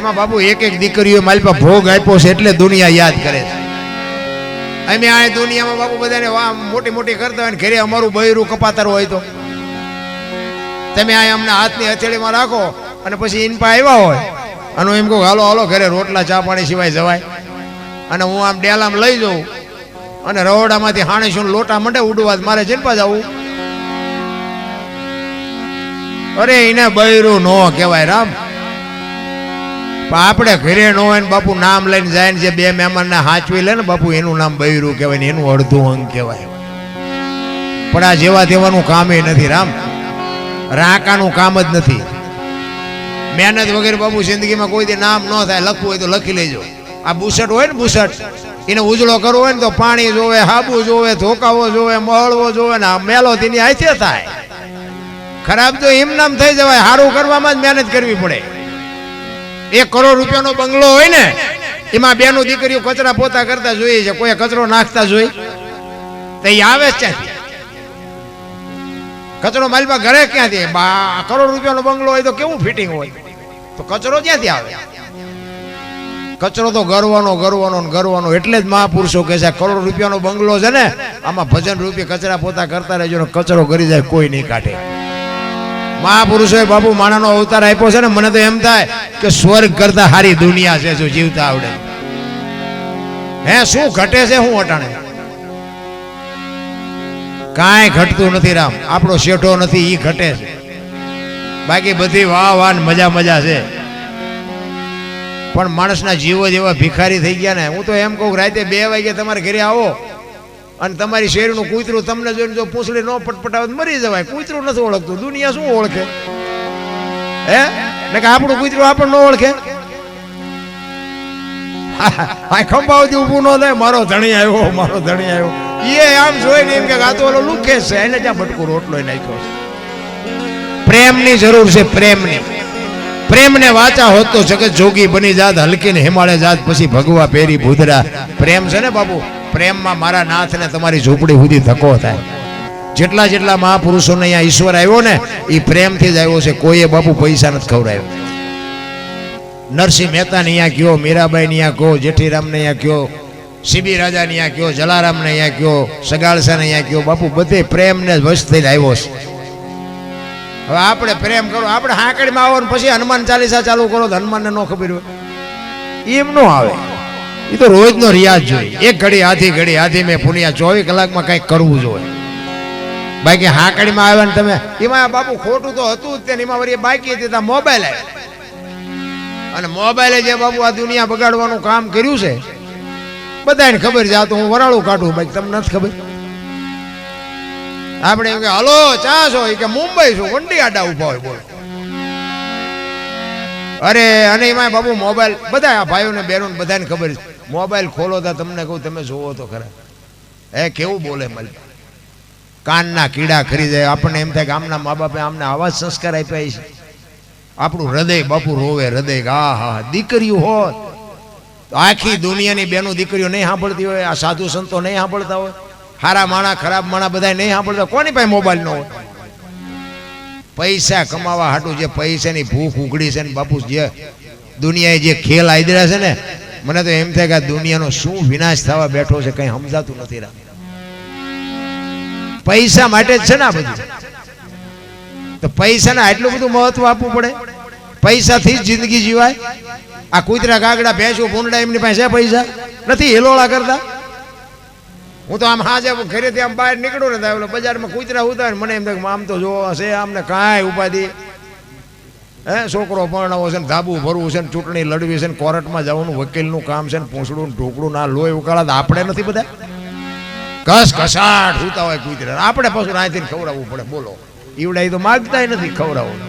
એમાં બાપુ એક એક દીકરીઓ મારી પાસે ભોગ આપ્યો છે એટલે દુનિયા યાદ કરે છે. અમે આ દુનિયામાં બાપુ બધાને મોટી મોટી કરતા હોય ને ઘરે અમારું બૈરું કપાતર હોય તો તમે આ અમને હાથની હથેળીમાં રાખો અને પછી ઇન પા આવ્યા હોય અને હું એમ કહું હાલો હાલો ઘરે રોટલા ચા પાણી સિવાય જવાય અને હું આમ ડેલામાં લઈ જાઉં અને રવડામાંથી હાણીશું લોટા મંડે ઉડવા મારે જીનપા જવું. અરે એને બૈરું નો કહેવાય રામ. આપણે ઘરે ન હોય ને બાપુ નામ લઈને જાય ને જે બે મહેમાનને હાચવી લે ને બાપુ એનું નામ બૈરું કહેવાય ને એનું અડધું અંગ કહેવાય. પણ આ જેવા તેવાનું કામ એ નથી રામ. રાકાનું કામ જ નથી. મહેનત વગેરે બાપુ જિંદગીમાં કોઈ દી નામ ન થાય. લખવું હોય તો લખી લેજો. આ બુસટ હોય ને બુસટ એને ઉજળો કરવો હોય ને તો પાણી જોવે, હાબુ જોવે, ધોકાવો જોવે, મળવો જોવે ને મેલો તેની હાથે થાય. ખરાબ તો એમ નામ થઈ જવાય. સારું કરવામાં જ મહેનત કરવી પડે. 1 કરોડ રૂપિયાનો બંગલો હોય ને એમાં બેનું દીકરીઓ કચરા પોતા કરતા જોઈએ છે. કોઈ કચરો નાખતા જોઈ તો એ આવે જ ક્યાંથી? કચરો માલપા ઘરે ક્યાંથી? 1 કરોડ રૂપિયાનો બંગલો હોય તો કેવું ફિટિંગ હોય? તો કચરો ક્યાંથી આવે? કચરો તો ગરવાનો. એટલે જ મહાપુરુષો કહે છે 1 કરોડ રૂપિયાનો બંગલો છે ને આમાં ભજન રૂપી કચરા પોતા કરતા રહેજો ને કચરો કરી જાય કોઈ નહીં કાઢે. મહાપુરુષોએ બાપુ માણાનો અવતાર આપ્યો છે ને મને તો એમ થાય કે સ્વર્ગ કરતા સારી દુનિયા છે જો જીવતા આવડે. હે શું ઘટે છે? શું અટાણે કાંઈ ઘટતું નથી રામ. આપણો શેઠો નથી ઈ ઘટે છે. બાકી બધી વાહ મજા છે. પણ માણસના જીવો જેવા ભિખારી થઈ ગયા ને. હું તો એમ કહું રાતે 2 વાગે તમારે ઘરે આવો અને તમારી શેરનું કૂતરું તમને જોઈને જો પૂંછડી ન પટપટાવે મરી જવાય. કૂતરું નથી ઓળખતું. દુનિયા શું ઓળખે? હે ને કે આપણું કૂતરું આપણને ન ઓળખે? હા ખંભાવતી ઊભું ન થાય મારો ધણી આવ્યો. એ આમ જોઈને એમ કે આ તો ઓલો લુખે છે એને જ્યાં બટકું રોટલો નાખ્યો છે. પ્રેમની જરૂર છે. પ્રેમને વાચા હોત તો જગત જોગી બની જાત, હલકીને હિમાલય જાત, પછી ભગવા પેરી ભૂદરા. પ્રેમ છે ને બાપુ. પ્રેમમાં મારા નાથને તમારી ઝૂંપડી સુધી ધક્કો થાય. જેટલા મહાપુરુષોને અહીંયા ઈશ્વર આવ્યો ને એ પ્રેમથી જ આવ્યો છે. કોઈએ બાપુ પૈસા નથી ખવડાવ્યો. નરસિંહ મહેતાને અહીંયા કયો, મીરાબાઈને અહીંયા કયો, જેઠીરામને અહીંયા કયો, સીબી રાજાને અહીંયા કયો, જલારામને અહીંયા કયો, સગાળસાને અહીંયા કયો, બાપુ બધે પ્રેમને વશ થઈને આવ્યો છે. હવે આપણે પ્રેમ કરો. આપણે હાંકડીમાં આવો ને પછી હનુમાન ચાલીસા ચાલુ કરો તો હનુમાનને ન ખબર હોય એમ ન આવે. એ તો રોજનો રિયાઝ જોઈએ. 1 ઘડી હાથી મેં પુનિયા 24 કલાકમાં કંઈક કરવું જોઈએ. બાકી હાંકડીમાં આવ્યા ને તમે એમાં બાપુ ખોટું તો હતું જ. એમાં વળી બાકી હતી ત્યાં મોબાઈલ આવ્યો અને મોબાઈલે જે બાપુ આ દુનિયા બગાડવાનું કામ કર્યું છે બધાને ખબર છે. આ તો હું વરાળું કાઢું બાકી તમને નથી ખબર. આપણે એમ કે હલો ચા છો કે મુંબઈ છું વંડી આડા ઉભા હોય બોલો. અરે અને એમાં બાપુ મોબાઈલ બધા આ ભાઈઓને બહેનોને બધાને ખબર છે. મોબાઈલ ખોલો તો તમને કહું તમે જોવો તો ખરા. કેવું બોલે મળી કાનના કીડા ખરી જાય. આપણને એમ થાય કે આમના મા બાપે આમને આવા જ સંસ્કાર આપ્યા છે. આપણું હૃદય બાપુ રોવે. હૃદય હા દીકરીઓ હોત તો આખી દુનિયાની બેનું દીકરીઓ નહીં સાંભળતી હોય. આ સાધુ સંતો નહીં સાંભળતા હોય. સારા માણા ખરાબ માણા બધા નહીં સાંભળતા. કોની પાસે મોબાઈલ ન હોય? પૈસા કમાવા હાટું જે પૈસાની ભૂખ ઉઘડી છે ને બાપુ જે દુનિયાએ જે ખેલ આદર્યા છે ને મને તો એમ થાય કે આ દુનિયાનો શું વિનાશ થવા બેઠો છે કંઈ સમજાતું નથી. પૈસા માટે જ છે ને આ બધું. તો પૈસાને આટલું બધું મહત્વ આપવું પડે? પૈસાથી જ જિંદગી જીવાય? આ કૂતરા કાગડા ભેંસું ભૂંડા એમની પાસે પૈસા નથી હેલોળા કરતા? હું તો આમ હાજે ઘરેથી આમ બહાર નીકળું ને બજારમાં કૂતરા ઉતારે મને એમ થાય આમ તો જોવા છે આમને કાંઈ ઉપાધિ. છોકરો પરણાવો છે ને ધાબુ ભરવું છે ને ચૂંટણી લડવી છે ને કોર્ટમાં જવાનું વકીલનું કામ છે ને પૂંછડું ઢોકળું ના લોહી ઉકાળા. આપણે નથી બધા ઘસઘસાટ સુતા હોય કૂતરા. આપણે પાછું રાંધીને ખવડાવવું પડે. બોલો ઈવડા તો માગતા નથી ખવડાવવું.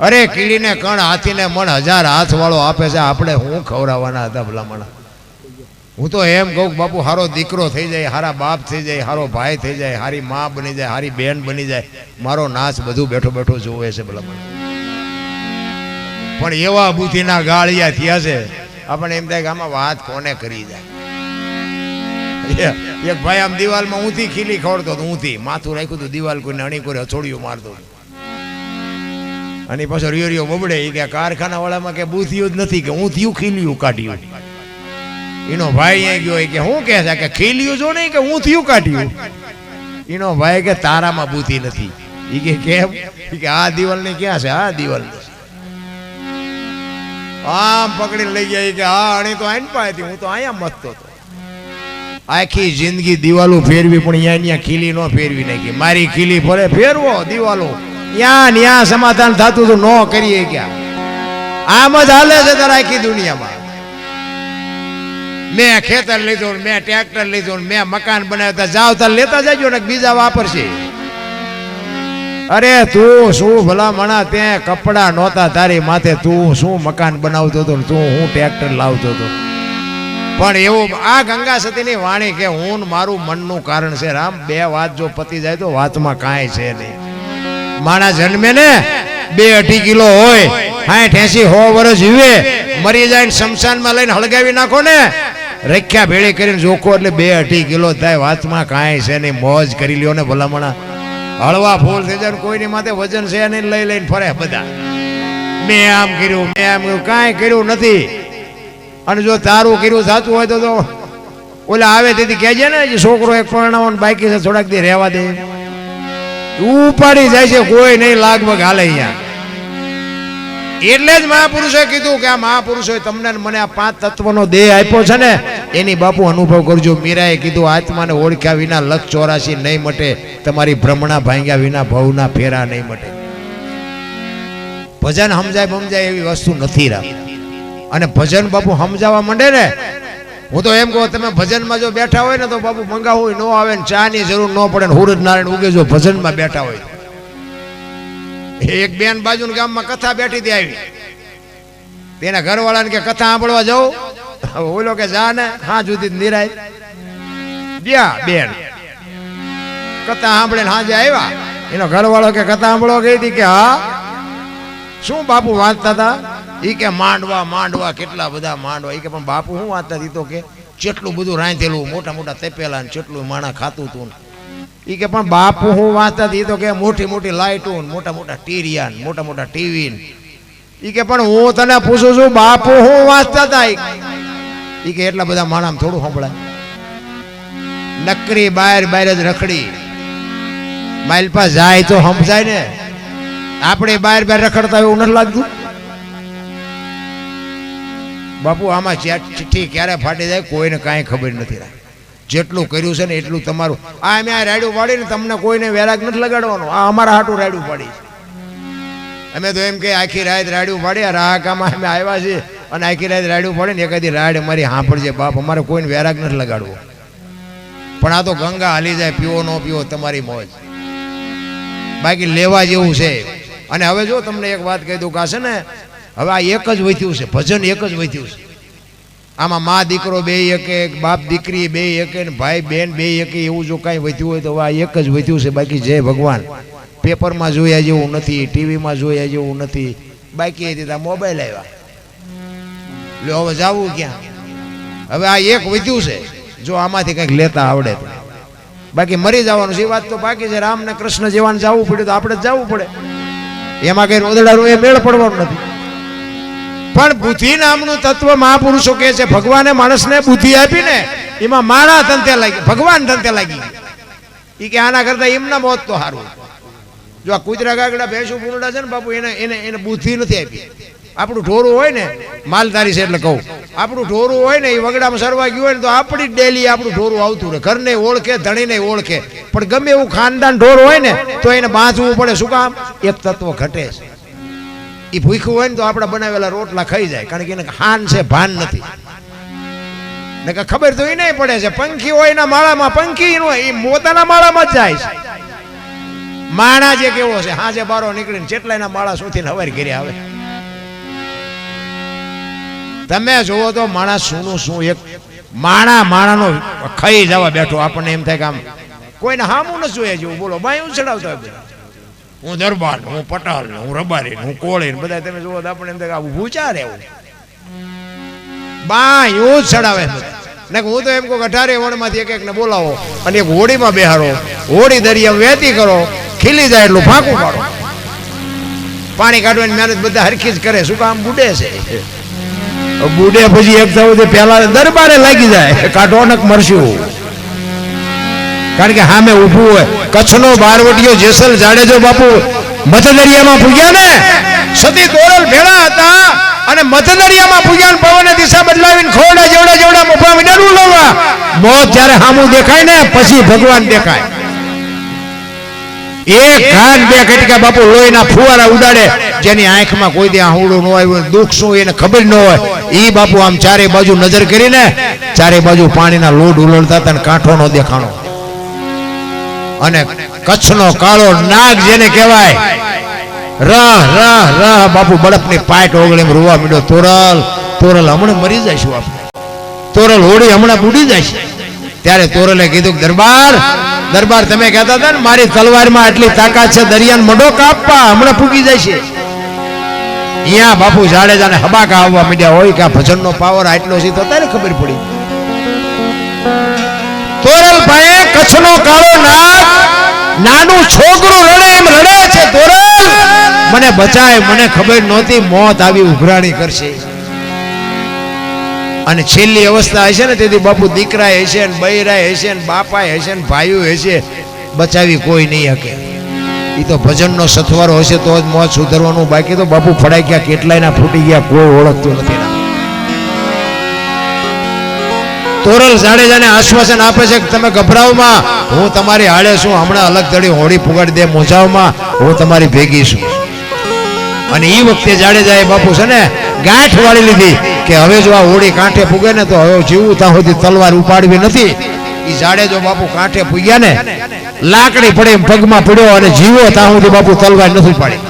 અરે કીડીને કણ હાથીને મણ 1000 હાથ વાળો આપે છે. આપણે હું ખવડાવવાના હતા ભલામણ? હું તો એમ કહું બાપુ હારો દીકરો થઈ જાય, હારા બાપ થઈ જાય, હારો ભાઈ થઈ જાય, હારી મા બની જાય, હારી બેન બની જાય. મારો નાચ બધું બેઠો બેઠો જોવે છે ભલામણ. પણ એવા બુદ્ધિના ગાળિયા થયા છે આપણને એમ થાય કે આમાં વાત કોને કરી જાય. એક ભાઈ આમ દિવાલમાં ઊંધી ખીલી ખોડતો હતો. ઊંધી માથું રાખ્યું હતું દિવાલ કોઈને અણી કોઈ હથોડિયું મારતો. અને પાછો રિયો બબડે કે કારખાના વાળામાં કે બુથિયું જ નથી કે હું થયું ખીલ્યું કાઢ્યું. એનો ભાઈ અહીં ગયો કે હું કહે છે કે ખીલ્યું જો નહીં કે હું થયું કાઢ્યું. એનો ભાઈ કે તારામાં બુદ્ધિ નથી. એ કે કેમ? કે આ દિવાલ ની ક્યાં છે? આ દિવાલ આમ પકડી લઈ ગયા કે હા અણી તો આઈને પાડતી, હું તો અહીંયા મતતો હતો. આખી જિંદગી દિવાલો ફેરવી પણ અહીંયા ખીલી નો ફેરવી નાખી. મારી ખીલી ફરે ફેરવો દિવાલો ત્યાં સમાધાન થતું તો ન કરીએ ક્યાં. આમ જ હાલે છે તારા આખી દુનિયામાં. મેં ખેતર લીધું, મેં ટ્રેક્ટર લીધું, મેં મકાન બનાવતા જાવ તાર લેતા જજો ને બીજા વાપરશે. અરે તું શું ભલા મણા તે કપડા નહોતા તારી માથે, તું શું મકાન બનાવતો હતો, તું હું ટ્રેક્ટર લાવતો હતો. પણ એવું આ ગંગા સતીની વાણી કે હું મારું મનનું કારણ છે. રામ બે વાત જો પતી જાય તો વાતમાં કાંઈ છે નહીં. માણા જન્મે ને 2-2.5 કિલો હોય, 60-80-100 વર્ષ જીવે, મરી જાય ને શમશાનમાં લઈને હળગાવી નાખો ને રખ્યા ભેળી કરીને જોખો એટલે 2-2.5 કિલો થાય. વાતમાં કાંઈ છે નહીં. મોજ કરી લ્યો ને ભલામણા. હળવા ફૂલ થઈ જાય, કોઈની માથે વજન છે નહીં, લઈને ફરે બધા. મેં આમ કર્યું, મેં આમ કર્યું, કાંઈ કર્યું નથી. અને જો તારું કર્યું થતું હોય તો ઓલા આવે તેથી કહેજે ને છોકરો એક પરણાવો બાકી છે થોડાક દી રહેવા દે. ઉપાડી જાય છે, કોઈ નહીં લાગવગ હાલે અહીંયા. એટલે જ મહાપુરુષોએ કીધું કે આ મહાપુરુષોએ તમને મને આ 5 તત્વનો દેહ આપ્યો છે ને એની બાપુ અનુભવ કરજો. મીરાએ કીધું આત્માને ઓળખ્યા વિના 184 નહીં મટે, તમારી ભ્રમણા ભાંગ્યા વિના ભવના ફેરા નહીં મટે. ભજન સમજાય એવી વસ્તુ નથી રાખ. અને ભજન બાપુ સમજાવવા માંડે ને, હું તો એમ કહું તમે ભજનમાં જો બેઠા હોય ને તો બાપુ મંગાવું ન આવે ને ચા ની જરૂર ન પડે ને હુરજ નારાયણ ઉગે જો ભજનમાં બેઠા હોય. એક બેન બાજુના ગામમાં કથા બેઠી હતી આવી, તેના ઘરવાળાને કે કથા સાંભળવા જાઉં. ઓલો કે જા ને હા જુદી નિરાય ગયા. બેન કથા સાંભળે ને હાજે આવ્યા. એનો ઘરવાળો કે કથા સાંભળવા ગઈ હતી કે હા. શું બાપુ વાંચતા હતા? ઈ કે માંડવા કેટલા બધા માંડવા. ઈ કે પણ બાપુ શું વાંચતા હતી? તો કે જેટલું બધું રાંધેલું, મોટા મોટા તપેલા ને જેટલું માણા ખાતું હતું. ઈ કે પણ બાપુ હું વાંચતા હતી? તો કે મોટી લાઈટો, મોટા મોટા ટીરિયા, મોટા મોટા ટીવી. ઈ કે પણ હું તને પૂછું છું બાપુ હું વાંચતા હતા? ઈ કે એટલા બધા માણા થોડું સંભળાય. નકરી બહાર જ રખડી, માલપા જાય તો સમજાય ને. આપણે બહાર રખડતા એવું નથી લાગતું બાપુ? આમાં ચિઠ્ઠી ક્યારે ફાટી જાય કોઈને કાંઈ ખબર નથી. જેટલું કર્યું છે ને એટલું તમારું. આ મેં આ રાડ્યું પાડીને તમને કોઈને વેરાગ નથી લગાડવાનું. આ અમારા હાટું રાડ્યું પાડી. અમે તો એમ કે આખી રાત રાડ્યું પાડી. રાહકામાં અમે આવ્યા છીએ અને આખી રાત રાડ્યું પાડે ને એકાદી રાડ અમારી સાંભળજે બાપ. અમારે કોઈને વેરાગ નથી લગાડવો. પણ આ તો ગંગા હાલી જાય, પીવો ન પીવો તમારી મોજ. બાકી લેવા જેવું છે. અને હવે જો તમને એક વાત કહી દઉં કે છે ને હવે આ એક જ વધ્યું છે, ભજન એક જ વધ્યું છે. આમાં મા દીકરો બે એકે, બાપ દીકરી બે એકે, ભાઈ બેન બે એકે, એવું જો કાંઈ વધ્યું હોય તો આ એક જ વધ્યું છે. બાકી જય ભગવાન. પેપરમાં જોયા જેવું નથી, ટીવીમાં જોયા જેવું નથી. બાકી હતી મોબાઈલ આવ્યા. એટલે હવે જવું ક્યાં? હવે આ એક વધ્યું છે. જો આમાંથી કંઈક લેતા આવડે તો. બાકી મરી જવાનું છે એ વાત તો બાકી છે. રામ ને કૃષ્ણ જેવાને જવું પડ્યું તો આપણે જ જવું પડે. એમાં કઈ રોદડાનું એ મેળ પડવાનું નથી. પણ બુદ્ધિ નામનું તત્વ મહાપુરુષો કહે છે ભગવાને માણસને બુદ્ધિ આપી ને એમાં માણા ધંધે લાગી, ભગવાન ધંધે લાગી. એ કે આના કરતા એમના મોત તો સારું. જો આ કૂતરા કાગડા ભેંસું પૂરડા છે ને બાપુ એને બુદ્ધિ નથી આપી. આપણું ઢોરું હોય ને, માલધારી છે એટલે કહું, આપણું ઢોરું હોય ને એ વગડામાં સરવા ગયું હોય ને તો આપણી ડેલી આપણું ઢોરું આવતું રહે. ઘરને ઓળખે, ધણીને ઓળખે. પણ ગમે એવું ખાનદાન ઢોર હોય ને તો એને બાંધવું પડે. શું કામ? એક તત્વ ઘટે છે. એ ભૂખ્યું હોય ને તો આપણા બનાવેલા રોટલા ખાઈ જાય, કારણ કે એને હાન છે, ભાન નથી. ને કે ખબર તો એ નહીં પડે છે. પંખી હોય એના માળામાં, પંખી એ મોતાના માળામાં જ જાય છે. માણા જે કેવો છે, હાજે બારો નીકળીને જેટલા એના માળા સુથી હવારી ઘરે આવે. તમે જોવો તો માણસ શું એક માણાનો ખાઈ જવા બેઠો. આપણને એમ થાય કે આમ કોઈને હામું ન જોઈએ જેવું. બોલો બાયું ચડાવતા હોય. હું દરબાર, હું પટાલ, હું રબારી, હું કોળી, બધા તમે જોવો તો આપણને એમ થાય કે આવું ભૂચા રહેવું. બાયું જ ચડાવે ને. હું તો એમ કહું 18 વણમાંથી એક ને બોલાવો અને એક હોડીમાં બેહારો, હોડી દરિયા વહેતી કરો, ખીલી જાય એટલું ફાંકું પાડો. પાણી કાઢવાની મહેનત બધા હરખી જ કરે. શું કામ? બુડે છે. બુડે પછી એક થવું પેલા દરબારે લાગી જાય, કાઢો નક મરશું. કારણ કે સામે ઊભું હોય. કચ્છનો બારવટીયો જેસલ જાડેજો બાપુ મધદરિયામાં પૂગ્યા ને, સતી તોરલ ભેળા હતા અને મધદરિયામાં પૂગ્યા ને પવને દિશા બદલાવીને ખોરડા જેવડા જેવડા મોફા મીડરું લેવા. મોત જ્યારે સામું દેખાય ને પછી ભગવાન દેખાય. એક ઘાન બે કટકા બાપુ લોહીના ફુવારા ઉડાડે. જેની આંખમાં કોઈ દે આહુડું ન આવ્યું, દુઃખ શું એને ખબર ન હોય, એ બાપુ આમ ચારે બાજુ નજર કરીને ચારે બાજુ પાણીના લોટ ઉલળતા હતા ને કાંઠો નો દેખાણો. અને કચ્છનો કાળો નાગ જેને કહેવાય, રહ રહ રહ બાપુ બળપની પાટ ઓગળીમાં રોવા મીડ્યો. તોરલ હમણાં મરી જઈશું આપણે, તોરલ હોડી હમણાં બુડી જશે. ત્યારે તોરલે કીધું કે દરબાર તમે કહેતા હતા ને મારી તલવારમાં આટલી તાકાત છે, દરિયાને મડો કાપવા હમણાં પૂગી જશે. અહીંયા બાપુ જાડેજાને હબાકા આવવા માંડ્યા હોય કે આ ભજનનો પાવર આટલો છે. તો તારે ખબર પડી. તોરલ ભાઈ કચ્છનો કાળો નાગ નાનું છોકરું રડે એમ રડે છે. તોરલ મને બચાય, મને ખબર નહોતી મોત આવી ઉઘરાણી કરશે. અને છેલ્લી અવસ્થા હશે ને તેથી બાપુ દીકરા હશે ને બૈરા હશે ને બાપા હશે ને ભાઈઓ હશે, બચાવી કોઈ નહીં શકે. એ તો ભજનનો સથવારો હશે તો જ મોત સુધરવાનું. બાકી તો બાપુ ફડાઈ ગયા, કેટલાયના ફૂટી ગયા, કોઈ ઓળખતું નથી. તોરલ જાડેજાને આશ્વાસન આપે છે કે તમે ગભરાવમાં, હું તમારી હાડે છું. હમણાં અલગ તળી હોળી પુગાડી દે મોજાવમાં, હું તમારી ભેગી છું. અને એ વખતે જાડેજાએ બાપુ છે ને ગાંઠ વાળી લીધી કે હવે જો આ હોળી કાંઠે પૂગે ને તો હવે જીવું ત્યાં સુધી તલવાર ઉપાડવી નથી. એ જાડેજો બાપુ કાંઠે પૂગ્યા ને લાકડી પડે એમ પગમાં પડ્યો અને જીવો ત્યાં સુધી બાપુ તલવાર નથી પાડી.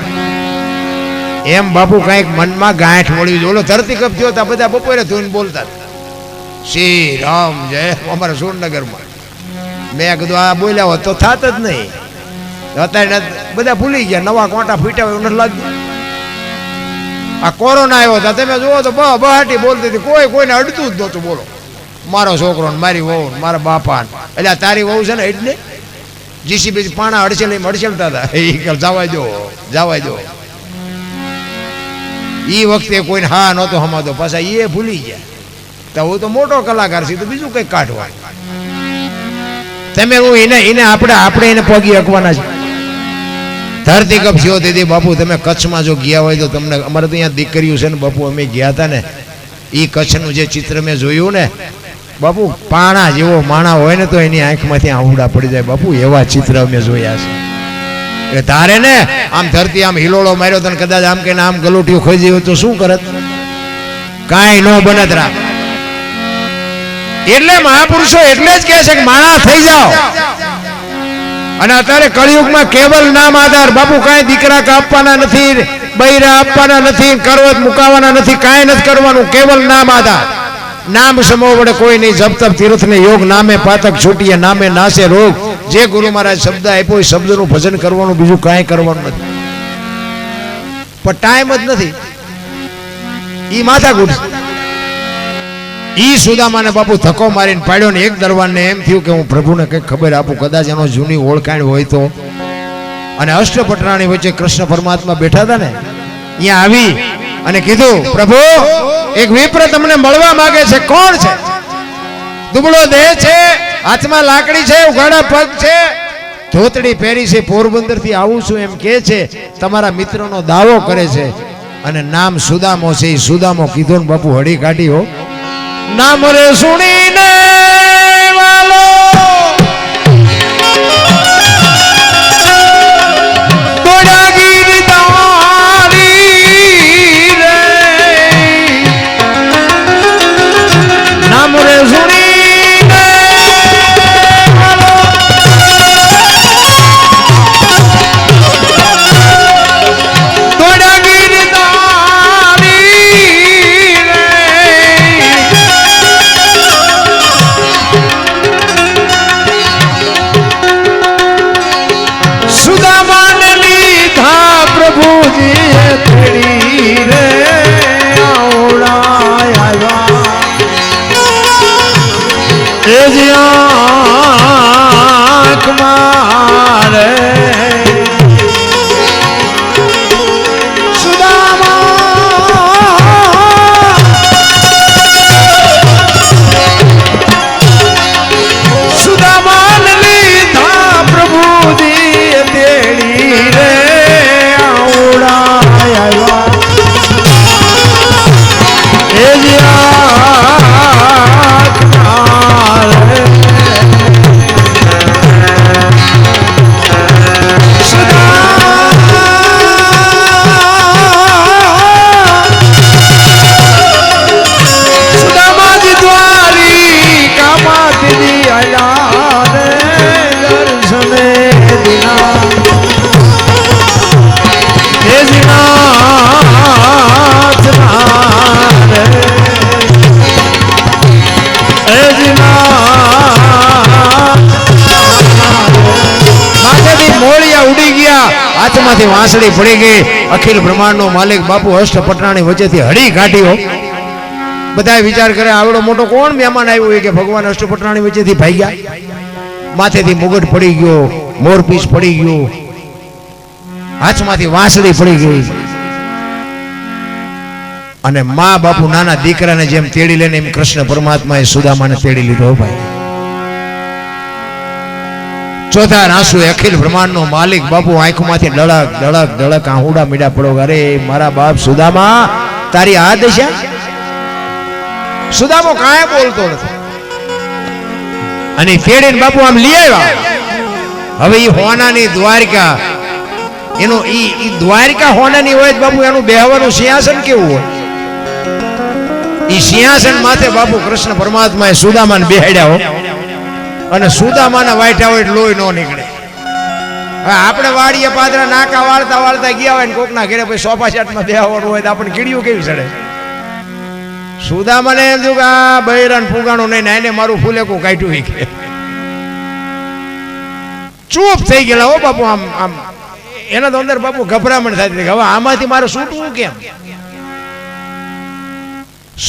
એમ બાપુ કઈક મનમાં ગાંઠ વળવી. ઓલો ધરતી કપ થયો હતા, બધા બપોરે ધોઈને બોલતા શ્રી રામ જય અમારા સુરનગરમાં. મેં કીધું આ બોલ્યા હોત તો થાત જ નહીં. અત્યારે બધા ભૂલી ગયા, નવા કોટા ફૂટ્યા હોય એવું નથી લાગ્યું. આ કોરોના આવ્યો હતા તમે જુઓ તો બહાટી બોલતી હતી, કોઈને અડતું જ નહોતું. બોલો મારો છોકરો ને મારી વહુ ને મારા બાપા ને, એટલે તારી વહુ છે ને એટલે જીસીબી પાણા હડસેલતા હતા. એ જવા દો. એ વખતે કોઈને હા નહોતો હમાતો, પાછા એ ભૂલી ગયા. તો હું તો મોટો કલાકાર છું, તો બીજું કંઈક કાઢવા. તમે હું એને આપણે એને પગી હકવાના છે. ધરતી કપ થયો તેથી બાપુ તમે કચ્છમાં જો ગયા હોય તો તમને, અમારે તો અહીંયા દીકરીઓ છે ને બાપુ, અમે ગયા હતા ને એ કચ્છનું જે ચિત્ર મેં જોયું ને બાપુ, પાણા જેવો માણા હોય ને તો એની આંખમાંથી આહુડા પડી જાય બાપુ, એવા ચિત્ર અમે જોયા છે. એ તારે ને આમ ધરતી આમ હિલોળો માર્યો તો કદાચ આમ કે આમ ગલોટીઓ ખોઈ જાય તો શું કરત? કાંઈ ન બનત રાખ. એટલે મહાપુરુષો એટલે જ કહે છે કે માણા થઈ જાઓ. અને અત્યારે કળિયુગમાં કેવલ નામ આધાર બાપુ, કાંઈ દીકરા કાપવાના નથી, બૈરા આપવાના નથી, કરવત મુકાવાના નથી, કાંઈ નથી કરવાનું, કેવલ નામ આધાર. નામ સમો વડે કોઈ નહીં, જપ તપ તીર્થ ને યોગ, નામે પાતક છૂટીએ નામે નાશે રોગ. જે ગુરુ મહારાજ શબ્દ આપ્યો એ શબ્દનું ભજન કરવાનું, બીજું કાંઈ કરવાનું નથી. પણ ટાઈમ જ નથી. ઈ માથાકૂટ. ઈ સુદામાને બાપુ ધક્કો મારીને પાડ્યો ને એક દરબારને એમ થયું કે હું પ્રભુને કંઈક ખબર આપું, કદાચ એનો જૂની ઓળખાણ હોય તો. અને અષ્ટપટરાણી વચ્ચે કૃષ્ણ પરમાત્મા બેઠા હતા ને, અહીંયા આવી અને કીધું પ્રભુ એક વિપ્ર તમને મળવા માંગે છે. કોણ છે? દુબળો દેહ છે, હાથમાં લાકડી છે, ઉઘાડા પગ છે, ધોતડી પહેરી છે, પોરબંદર થી આવું છું એમ કે છે, તમારા મિત્રનો દાવો કરે છે અને નામ સુદામો છે. એ સુદામો કીધો ને બાપુ હળી કાઢી હો. નામ રે સુણીને વાલો ગોડાગીર તારી રે, નામ રે સુણીને વાલો ગોડાગીર તારી રે, મોળિયા ઉડી ગયા, હાથમાંથી વાંસળી પડી ગઈ. અખિલ બ્રહ્માંડનો માલિક બાપુ અષ્ટપટરાણી વચ્ચેથી હળી કાઢ્યો. બધા વિચાર કરે આવડો મોટો કોણ મહેમાન આવ્યો હોય કે ભગવાન અષ્ટપટરાણી વચ્ચેથી ભાગ્યા. માથેથી મુગટ પડી ગયો, મોરપીસ પડી ગયો, હાથમાંથી વાંસળી પડી ગઈ. અને મા બાપુ નાના દીકરાને જેમ તેડી લઈને એમ કૃષ્ણ પરમાત્માએ સુદામાને તેડી લીધો. ભાઈ ચોથા રાસુ અખિલ બ્રહ્માંડનો માલિક બાપુ આંખમાંથી ડળક ડળક ડળક આહુડા મીડા પડો. અરે મારા બાપ સુદામા, તારી આ દશા. સુદામો કાંઈ બોલતો નથી અને તેડીને બાપુ આમ લઈ આવ્યા. હવે ઈ હોનાની દ્વારકા, એનો ઈ દ્વારકા હોનાની હોય બાપુ, એનું બેહવાનું સિંહાસન કેવું હોય. ઈ સિંહાસન માથે બાપુ કૃષ્ણ પરમાત્માએ સુદામાને બેહાડ્યા હો. અને સુદામાના વાઈઠા હોય લોહી ન નીકળે. હવે આપણે વાડીએ પાદરા નાકા વાળતા વાળતા ગયા હોય ને કોકના ઘરે પછી સોફા સેટમાં બેહવાનું હોય તો આપણે કીડીઓ કેવી ચડે. સુદામાને એમ થયું કે આ બૈરાન ફુગાણું નહીં ને એને મારું ફૂલેકું કાઢ્યું. કે ચૂપ થઈ ગયેલા હો બાપુ. આમ આમ એના તો અંદર બાપુ ગભરામણ થતી હવે આમાંથી મારે છૂટવું કેમ.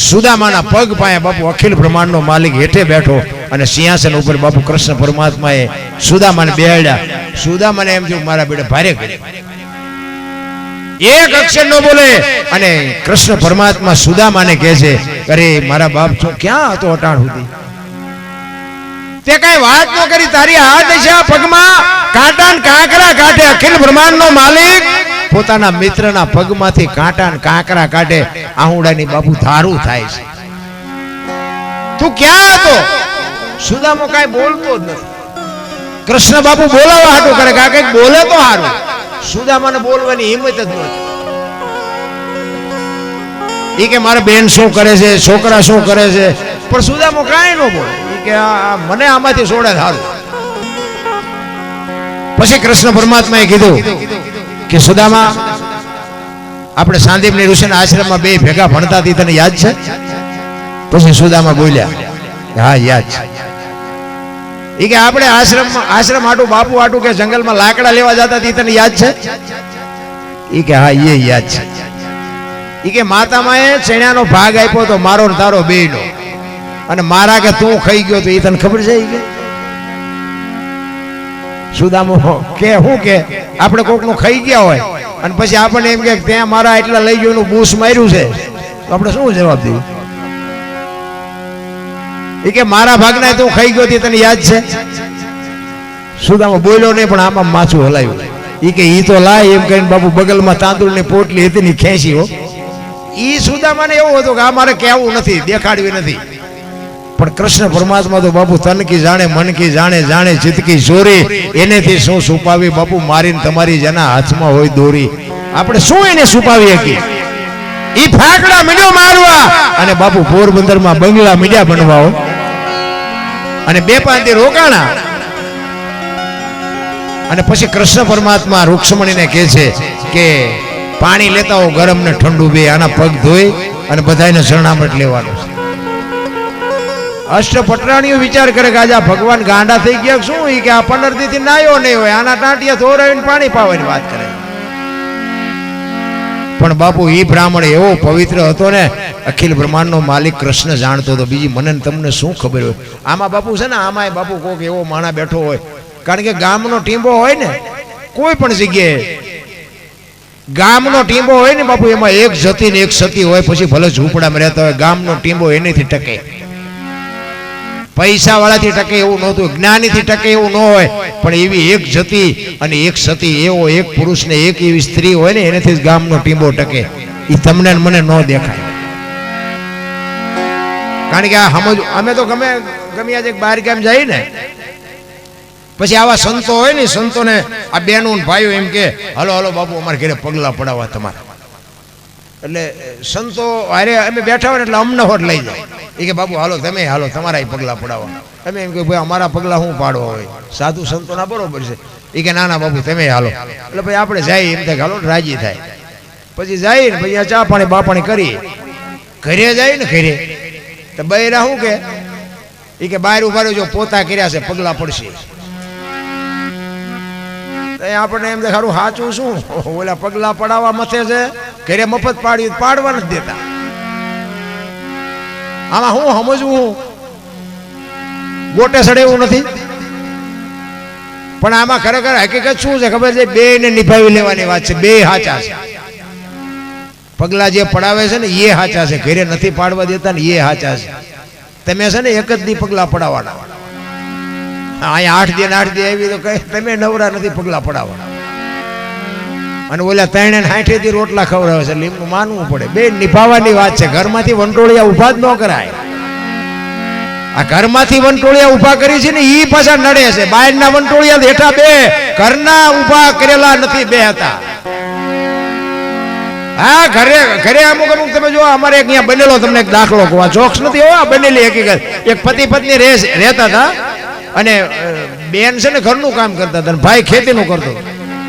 સુદામાના પગ પાસે બાપુ અખિલ બ્રહ્માંડનો માલિક હેઠે બેઠો અને સિંહાસન ઉપર બાપુ કૃષ્ણ પરમાત્માએ સુદામાને બેહાડ્યા. સુદામાને એમ થયું મારા બેટા ભારે કરી, એક અક્ષર ન બોલે. અને કૃષ્ણ પરમાત્મા સુદામાને કહે છે, અરે મારા બાપ છો ક્યાં હતો અટાણ સુધી? તે કઈ વાત ન કરી. તારી આ દશા, પગમાં કાંટા ને કાંકરા કાઢે. અખિલ બ્રહ્માંડનો માલિક પોતાના મિત્રના પગમાંથી કાંટા ને કાંકરા કાઢે. આહુડાની બાપુ ધારું થાય છે. તું ક્યાં હતો? સુદામો કાંઈ બોલતો જ નથી. કૃષ્ણ બાપુ બોલાવા હાટું કરે કે કઈક બોલે તો હારું. સુદામાને બોલવાની હિંમત જ નથી. એ કે મારા બેન શું કરે છે, છોકરા શું કરે છે, પણ સુદામો કાંઈ ન બોલે. કે મને આમાંથી છોડે સારું. પછી કૃષ્ણ પરમાત્માએ કીધું કે સુદામા, આપણે સાંદીપની ઋષિના આશ્રમમાં બે ભેગા ભણતા હતી, તને યાદ છે? પછી સુદામા બોલ્યા, હા યાદ છે. એ કે આપણે આશ્રમ હાટું બાપુ હાટું કે જંગલમાં લાકડા લેવા જતા હતી, તને યાદ છે? એ કે હા એ યાદ છે. એ કે માતામાએ ચણ્યાનો ભાગ આપ્યો તો મારો ને તારો બેયનો, અને મારા કે તું ખાઈ ગયો તો એ તને ખબર છે? કે સુદામો કે હું કે આપણે કોકનું ખાઈ ગયા હોય અને પછી આપણને એમ કે ત્યાં મારા એટલા લઈ ગયો, એનું બૂસ માર્યું છે, તો આપણે શું જવાબ દઈએ? એ કે મારા ભાગના તું ખાઈ ગયો તને યાદ છે? સુદામો બોલ્યો નહીં, પણ આમાં માથું હલાવ્યું. એ કે ઈ તો લાય એમ કહીને બાપુ બગલમાં તાંદુળની પોટલી હતી ને ખેંચી હો. ઈ સુદામાને એવું હતું કે આ મારે કહેવું નથી, દેખાડવી નથી. પણ કૃષ્ણ પરમાત્મા તો બાપુ તન કી જાણે, મન કી જાણે, જાણે ચિતકી ચોરી. એનેથી શું છુપાવી બાપુ? મારીને તમારી જેના હાથમાં હોય દોરી, આપણે શું એને છુપાવી શકીએ? ઈ ફાકડા મીડ્યો મારવા અને બાપુ પોરબંદરમાં બંગલા મીડ્યા બનવાઓ અને 2-5 દી રોકાણા. અને પછી કૃષ્ણ પરમાત્મા રૂક્ષ્મણીને કહે છે કે પાણી લેતા હો ગરમ ને ઠંડુ બે, આના પગ ધોઈ અને બધાને શરણામત લેવાનું છે. અષ્ટપટરાણીઓ વિચાર કરે કે આજે ભગવાન ગાંડા થઈ ગયા શું? એ કે આ 15 દી થી નાયો નહીં હોય, આના ટાંટિયા ધોરાવીને પાણી પાવાની વાત કરે. પણ બાપુ ઈ બ્રાહ્મણ એવો પવિત્ર હતો ને, અખિલ બ્રહ્માંડનો માલિક કૃષ્ણ જાણતો હતો. બીજી મને તમને શું ખબર હોય? આમાં બાપુ છે ને, આમાં બાપુ કોક એવો માણા બેઠો હોય. કારણ કે ગામનો ટીંબો હોય ને, કોઈ પણ જગ્યાએ ગામનો ટીંબો હોય ને બાપુ, એમાં એક જતી ને એક સતી હોય. પછી ભલે ઝૂંપડામાં રહેતા હોય, ગામનો ટીંબો એનેથી ટકે. પૈસા વાળાથી ટકે એવું નહોતું, જ્ઞાનીથી ટકે એવું ન હોય. પણ એવી એક જતી અને એક સતી, એવો એક પુરુષ ને એક એવી સ્ત્રી હોય ને, એનેથી જ ગામનો ટીંબો ટકે. એ તમને મને ન દેખાય. કારણ કે આ સમજ, અમે તો ગમે આજે બહાર ગામ જઈએ ને, પછી આવા સંતો હોય ને, સંતોને આ બહેનો ને ભાઈઓ એમ કે હાલો હાલો બાપુ અમારે ઘરે પગલા પડાવવા તમારા. એટલે સંતો અરે અમે બેઠા હોય એટલે અમને હોટ લઈ જાય. એ કે બાપુ હાલો તમે હાલો તમારા પગલા પડાવવા. અમે એમ કે ભાઈ અમારા પગલા શું પાડવા હોય? સાધુ સંતો ના બરોબર છે. એ કે ના ના બાપુ તમે હાલો. એટલે ભાઈ આપણે જાય એમ થાય હાલો, રાજી થાય. પછી જાય ને ભાઈ ચા પાણી બાપાણી કરી ઘરે જાય ને, ઘરે તો બૈરા શું કે એ કે બહાર ઉભા જો પોતા કર્યા છે પગલા પડશે. આપણને એમ સારું સાચું શું ઓલા પગલા પડાવવા મથે છે ઘરે મફત પાડ્યું પાડવા નથી દેતા. આમાં હું સમજવું ગોટે સડે એવું નથી, પણ આમાં ખરેખર હકીકત શું છે ખબર છે? બે ને નિભાવી લેવાની વાત છે. બે સાચા છે. પગલા જે પડાવે છે ને એ સાચા છે, ઘરે નથી પાડવા દેતા ને એ સાચા છે. તમે છે ને એક જ દી પગલા પડાવવાના. અહીંયા 8 દી 8 દી આવી તો કઈ તમે નવરા નથી પગલા પડાવવાના. અને ઓલા 3 ને 60 દી રોટલા ખવડાવે છે, લીંબુ માનવું પડે. બે નિભાવવાની વાત છે. ઘરમાંથી વંટોળિયા ઉભા જ ન કરાય. આ ઘરમાંથી વંટોળિયા ઉભા કરી છે ને ઈ પાછા નડે છે. બહારના વંટોળિયા હેઠા બે, ઘરના ઉભા કરેલા નથી બે હતા. હા, ઘરે અમુક તમે જો અમારે અહીંયા બનેલો, તમને એક દાખલો કહું, આ જોક્સ નથી હો, બનેલી હકીકત. એક પતિ પત્ની રહેતા હતા અને બેન છે ને ઘરનું કામ કરતા હતા, ભાઈ ખેતીનું કરતો.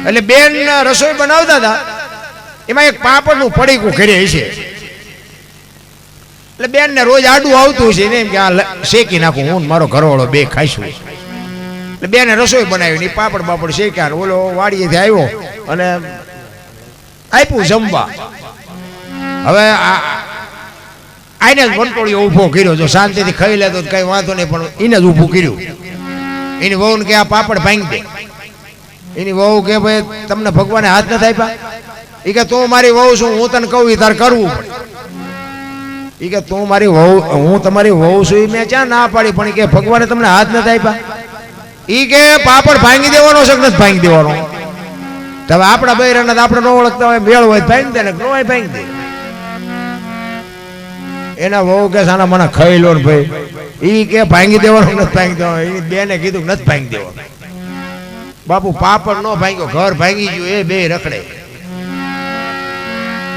એટલે બેન રસોઈ બનાવતા હતા, એમાં એક પાપડનું પડીકું ઘરે હશે. એટલે બેન ને રોજ આડું આવતું છે ને એમ કે આ શેકી નાખું, હું મારો ઘરવાળો બે ખાઈશું. એટલે બેને રસોઈ બનાવી, પાપડ બાપડ શેક્યા. ઓલો વાડીએથી આવ્યો અને આપ્યું જમવા. હવે આઈને જ વંટોળિયો ઊભો કર્યો. જો શાંતિથી ખાઈ લેતો કઈ વાંધો નહીં, પણ એને જ ઊભું કર્યું. એની વહુને કે આ પાપડ ભાંગી દે. એની વહુ કે ભાઈ તમને ભગવાને હાથ નથી આપ્યા? એ કે તું મારી વહુ છું, હું તને કહું તારે કરવું પડે. એ કે તું મારી વહુ, હું તમારી વહુ છું, મેં ક્યાં ના પાડી, પણ કે ભગવાને તમને હાથ નથી આપ્યા? એ કે પાપડ ભાંગી દેવાનો છે કે નથી ભાંગી દેવાનો? હવે આપણા બૈરાને આપણે ન ઓળખતા હોય, મેળ હોય ભાંગી દે ને ન હોય ભાંગી દે. એના વહુ કે સાના મને ખાઈ લો ને ભાઈ. એ કે ભાંગી દેવાનું નથી ભાંગી દેવાનું. એની બેને કીધું નથી ભાંગી દેવાનું. બાપુ પાપડ નો ભાંગ્યો, ઘર ભાંગી ગયું, એ બે રખડે.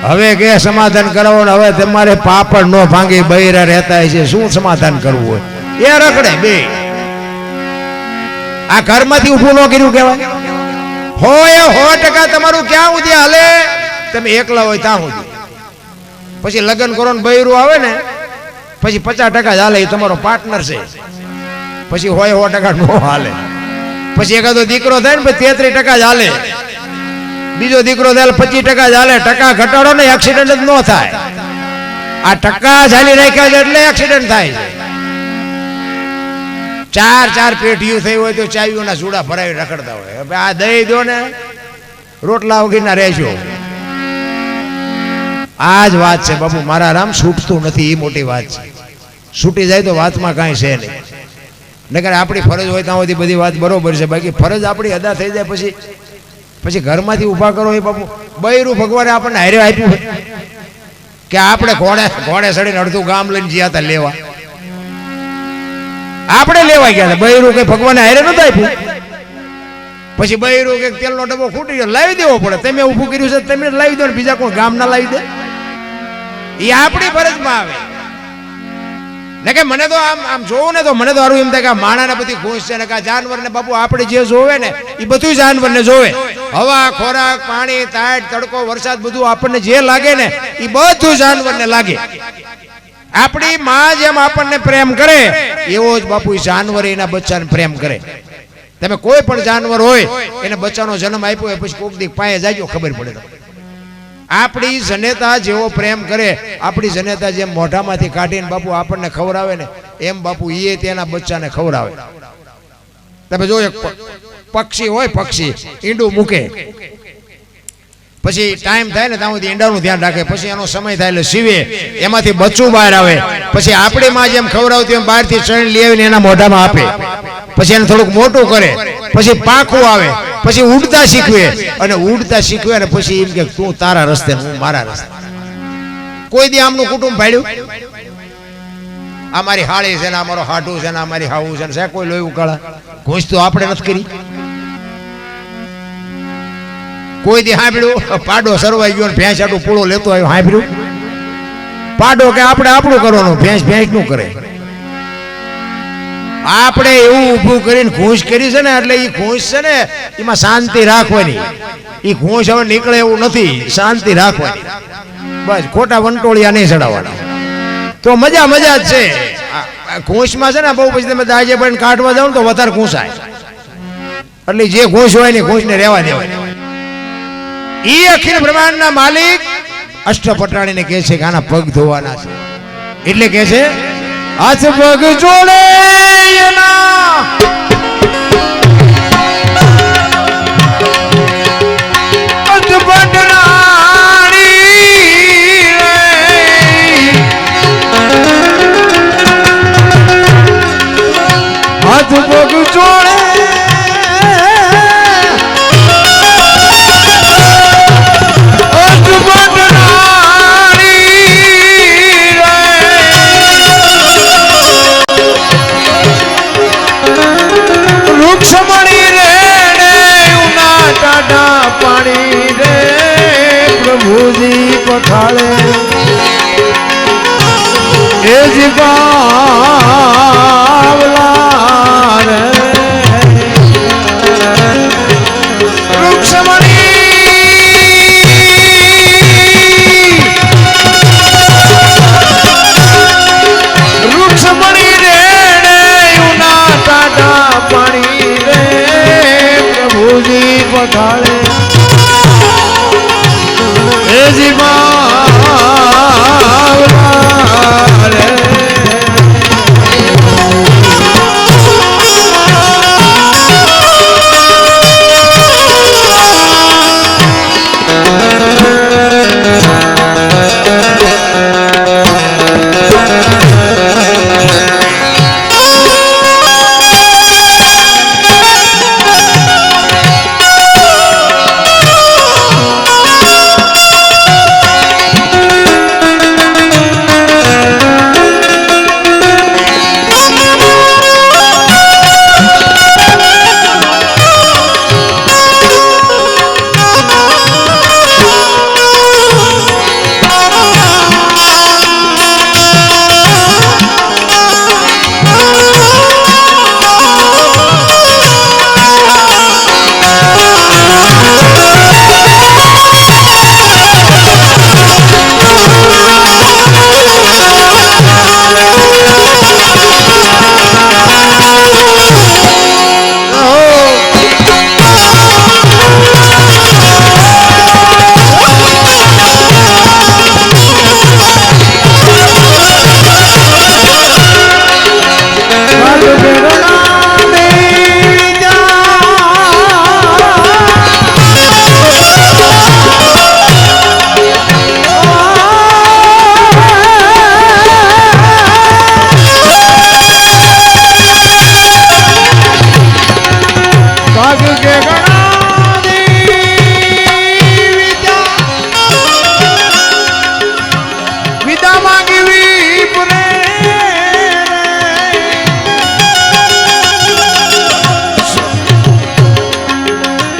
હવે કે સમાધાન કરાવો ને હવે તમારે પાપડ નો ભાંગી બૈરા રહેતા છે, શું સમાધાન કરવું હોય? એ રખડે બે. આ ઘરમાંથી ઊભું ન કર્યું કહેવાય. હોય 100% તમારું ક્યાં સુધી હાલે? તમે એકલા હોય ત્યાં સુધી. પછી લગ્ન કરો ને બૈરું આવે ને પછી 50% હાલે, એ તમારો પાર્ટનર છે. પછી હોય 100% નો હાલે. પછી એકાદો દીકરો થાય ને પછી 33% જ હાલે. બીજો દીકરો થાય 25% જ હાલે. ટકા ઘટાડો ને એક્સિડન્ટ જ ન થાય. આ ટકા ચાલી રાખ્યા છે એટલે એક્સિડન્ટ થાય છે. 4 પેઢીઓ થઈ હોય તો ચાવીઓના ચૂડા ભરાવી રખડતા હોય. હવે આ દઈ દો ને રોટલા વગરના રહેજો. આ જ વાત છે બાપુ. મારા રામ છૂટતું નથી, એ મોટી વાત છે. છૂટી જાય તો વાતમાં કાંઈ છે નહીં. નકર આપણી ફરજ હોય ત્યાં સુધી બધી વાત બરોબર છે. બાકી ફરજ આપણી અદા થઈ જાય પછી ઘરમાંથી ઊભા કરો. એ બાપુ બૈરું ભગવાને આપણને હારે આપ્યું કે આપણે ઘોડે સડીને અડધું ગામ લઈને જ્યાં હતા લેવા. આપણે લેવા ગયા હતા. બૈરું કે ભગવાને હારે નતું આપ્યું. પછી બૈરું કે તેલનો ડબ્બો ખૂટી ગયો, લાવી દેવો પડે. તમે ઊભું કર્યું છે તમે લાવી દો ને બીજા કોઈ ગામ ના લાવી દે. એ આપણી ફરજમાં આવે ને. કે મને તો આમ જોવું ને તો મને તો સારું એમ થાય કે આ માણાને બધી ખુશ છે ને કે આ જાનવરને બાપુ આપણે જે જોવે ને એ બધું જાનવરને જોવે. હવા, ખોરાક, પાણી, તાટ, તડકો, વરસાદ બધું આપણને જે લાગે ને એ બધું જાનવરને લાગે. આપણી માં જેમ આપણને પ્રેમ કરે એવો જ બાપુ જાનવર એના બચ્ચાને પ્રેમ કરે. તમે કોઈ પણ જાનવર હોય એને બચ્ચાનો જન્મ આપ્યો હોય પછી કોક દી પાયે જાજો ખબર પડે. આપણી જનેતા જેવો પ્રેમ કરે, આપણી જનેતા જેમ મોઢામાંથી કાઢીને બાપુ આપણને ખવડાવે ને એમ બાપુ એ તેના બચ્ચાને ખવડાવે. તમે જો એક પક્ષી હોય, પક્ષી ઈંડું મૂકે પછી ટાઈમ થાય ને ત્યાં સુધી ઈંડાનું ધ્યાન રાખે. પછી એનો સમય થાય એટલે સીવે, એમાંથી બચ્ચું બહાર આવે. પછી આપણી માં જેમ ખવડાવતી એમ બહારથી ચણ લઈ આવીને એના મોઢામાં આપે. પછી એને થોડુંક મોટું કરે, પછી પાંખું આવે, પછી ઉડતા શીખવે. અને ઉડતા શીખવે ને પછી એમ કે તું તારા રસ્તે હું મારા રસ્તે. કોઈ દી આમનું કુટુંબ ભાડ્યું? આ મારી હાળી છે ને આ મારો હાડું છે ને આ મારી હાવું છે ને કોઈ લોહી ઉકાળા ઘોષ તો આપણે નથી કરી. કોઈ દી સાંભળ્યું પાડો સરવાઈ ગયો ને ભેંસ આટલું પૂળો લેતો આવ્યો? સાંભળ્યું? પાડો કે આપણે આપણું કરવાનું, ભેંસ નું કરે. આપણે એવું ઊભું કરીને ઘૂંસ કરી છે ને એટલે એ ઘૂંસ છે ને એમાં શાંતિ રાખવાની. એ ઘૂંસ હવે નીકળે એવું નથી, શાંતિ રાખવાની. બસ ખોટા વંટોળિયા નહીં ચડાવવાના તો મજા જ છે. ઘૂંસમાં છે ને બહુ પછી તમે દાજે પણ કાઢવા જાવ ને તો વધારે ઘૂંસાય. એટલે જે ઘોષ હોય ને ઘોષને રહેવા દેવાય. ઈ અખિલ બ્રહ્માંડના માલિક અષ્ટપટાણીને કહે છે કે આના પગ ધોવાના છે. એટલે કહે છે હાથ પગ જોડે એના હાથ પગ જોડે પાણી રે પ્રભુજી પખાળે એ જ બાવલા રે વૃક્ષમણી રે ઉના ટાટા પાણી રે પ્રભુજી પખાળે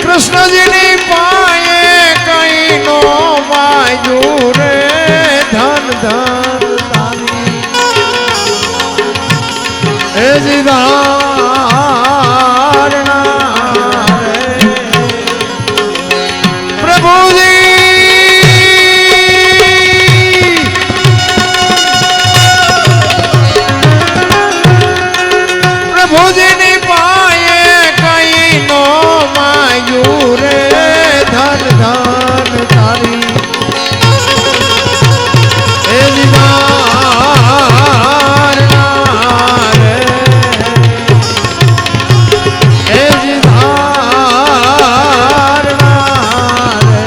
કૃષ્ણજીની પાયે કઈ નો માયું રે ધન ધન તારી એ જીધારણા રે પ્રભુજી પ્રભુજીની પાયે કઈ નો માયું રે ધન ધન તારી એ જીધારણા રે એ જીધારણા રે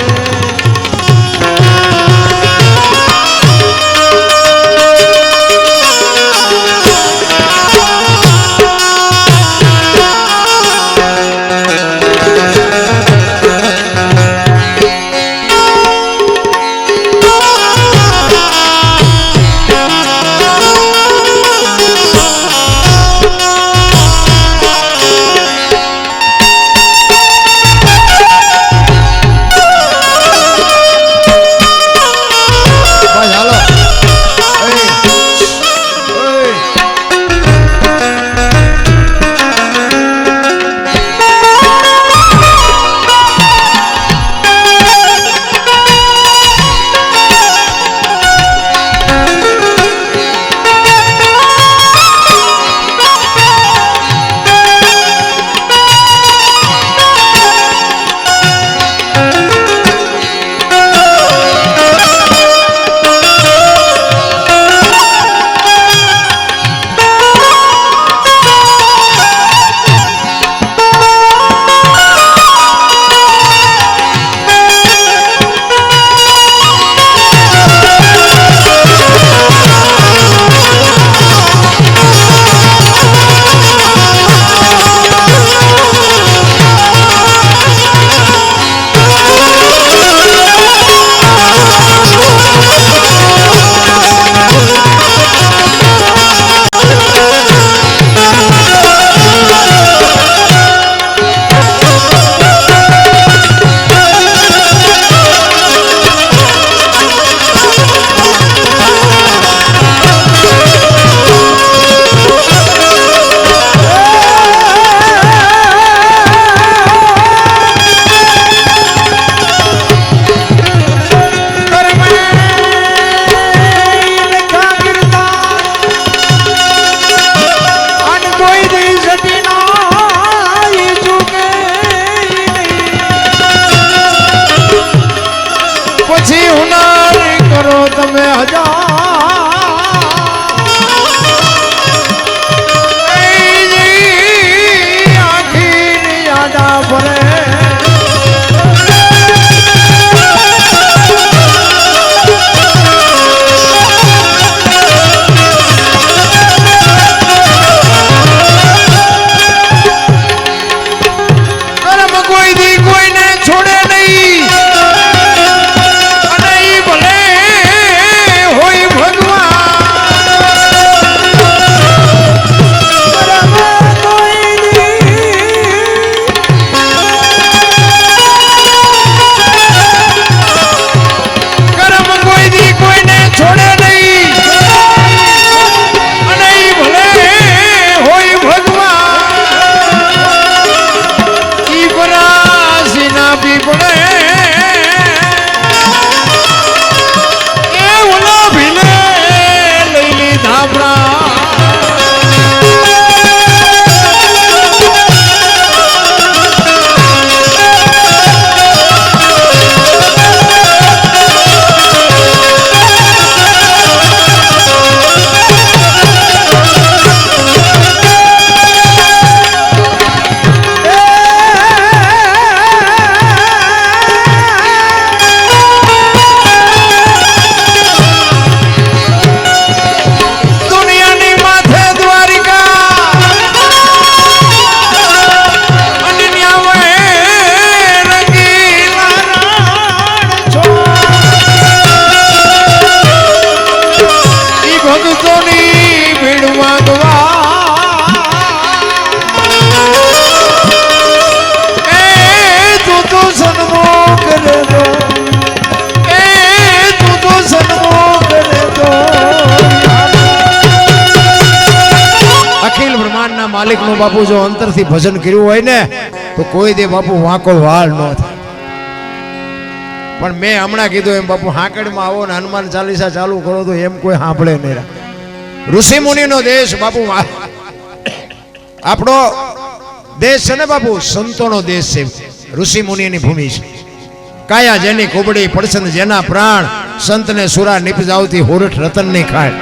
માલિકનું બાપુ જો અંતરથી ભજન કર્યું હોય ને તો કોઈ દે બાપુ વાંકો વાળ ન થાય. પણ મેં હમણાં કીધું એમ બાપુ હાંકડમાં આવો ને હનુમાન ચાલીસા ચાલુ કરો તો એમ કોઈ સાંભળે નહીં. ઋષિ મુનિનો દેશ બાપુ, આપણો દેશ છે ને બાપુ સંતોનો દેશ છે, ઋષિ મુનિની ભૂમિ છે. કાયા જેની કુબડી પડછંદ જેના પ્રાણ, સંતને સુરા નિપજાવતી હોરઠ રતનની ખાણ.